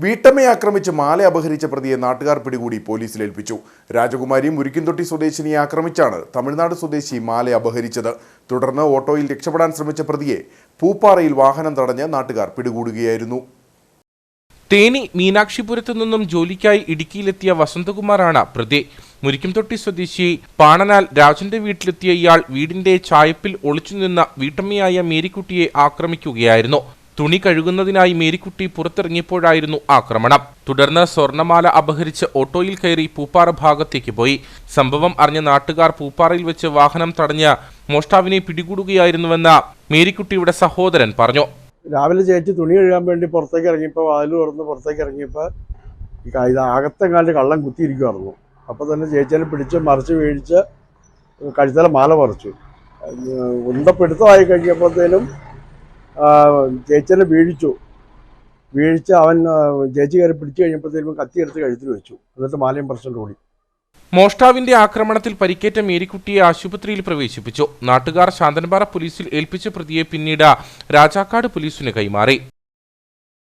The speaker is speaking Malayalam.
വീട്ടമ്മയെ ആക്രമിച്ച് മാല അപഹരിച്ച പ്രതിയെ നാട്ടുകാർ പിടികൂടി പോലീസിൽ ഏൽപ്പിച്ചു. രാജകുമാരി മുരിക്കിൻതൊട്ടി സ്വദേശിനിയെ ആക്രമിച്ചാണ് തമിഴ്നാട് സ്വദേശി മാല അപഹരിച്ചത്. തുടർന്ന് ഓട്ടോയിൽ രക്ഷപ്പെടാൻ ശ്രമിച്ച പ്രതിയെ പൂപ്പാറയിൽ വാഹനം തടഞ്ഞ് നാട്ടുകാർ പിടികൂടുകയായിരുന്നു. തേനി മീനാക്ഷിപുരത്തു നിന്നും ജോലിക്കായി ഇടുക്കിയിലെത്തിയ വസന്തകുമാറാണ് പ്രതി. മുരിക്കുംതൊട്ടി സ്വദേശി പാണനാൽ രാജന്റെ വീട്ടിലെത്തിയ ഇയാൾ വീടിന്റെ ചായപ്പിൽ ഒളിച്ചുനിന്ന വീട്ടമ്മയായ മേരിക്കുട്ടിയെ ആക്രമിക്കുകയായിരുന്നു. തുണി കഴുകുന്നതിനായി മേരിക്കുട്ടി പുറത്തിറങ്ങിയപ്പോഴായിരുന്നു ആക്രമണം. തുടർന്ന് സ്വർണമാല അപഹരിച്ച് ഓട്ടോയിൽ കയറി പൂപ്പാറ ഭാഗത്തേക്ക് പോയി. സംഭവം അറിഞ്ഞ നാട്ടുകാർ പൂപ്പാറയിൽ വെച്ച് വാഹനം തടഞ്ഞ് മോഷ്ടാവിനെ പിടികൂടുകയായിരുന്നുവെന്ന് മേരിക്കുട്ടിയുടെ സഹോദരൻ പറഞ്ഞു. രാവിലെ ചേച്ചി തുണി കഴുകാൻ വേണ്ടി പുറത്തേക്ക് ഇറങ്ങിയപ്പോൾ വാതിൽ തുറന്ന് പുറത്തേക്ക് ഇറങ്ങിയപ്പോൾ ഇത് അകത്തെങ്ങാണ്ട് കള്ളം കുത്തിയിരിക്കുമായിരുന്നു. അപ്പോൾ തന്നെ ചേച്ചിനെ പിടിച്ച് മറിച്ച് വീഴിച്ച് കഴുത്തല മാല പറിച്ചു. ഉണ്ടപ്പെടുത്തമായി കഴിഞ്ഞപ്പോഴത്തേനും ചേച്ചിനെ വീഴിച്ച് അവൻ ചേച്ചി കയറി പിടിച്ചു കഴിഞ്ഞപ്പോഴത്തേനും കത്തിയെടുത്ത് കഴുത്തിൽ വെച്ചു. എന്നിട്ട് മാലയും പറിച്ചുകൊണ്ട് ഓടി. മോഷ്ടാവിന്റെ ആക്രമണത്തിൽ പരിക്കേറ്റ മേരിക്കുട്ടിയെ ആശുപത്രിയിൽ പ്രവേശിപ്പിച്ചു. നാട്ടുകാർ ശാന്തൻപാറ പോലീസിൽ ഏൽപ്പിച്ച പ്രതിയെ പിന്നീട് രാജാക്കാട് പോലീസിന് കൈമാറി.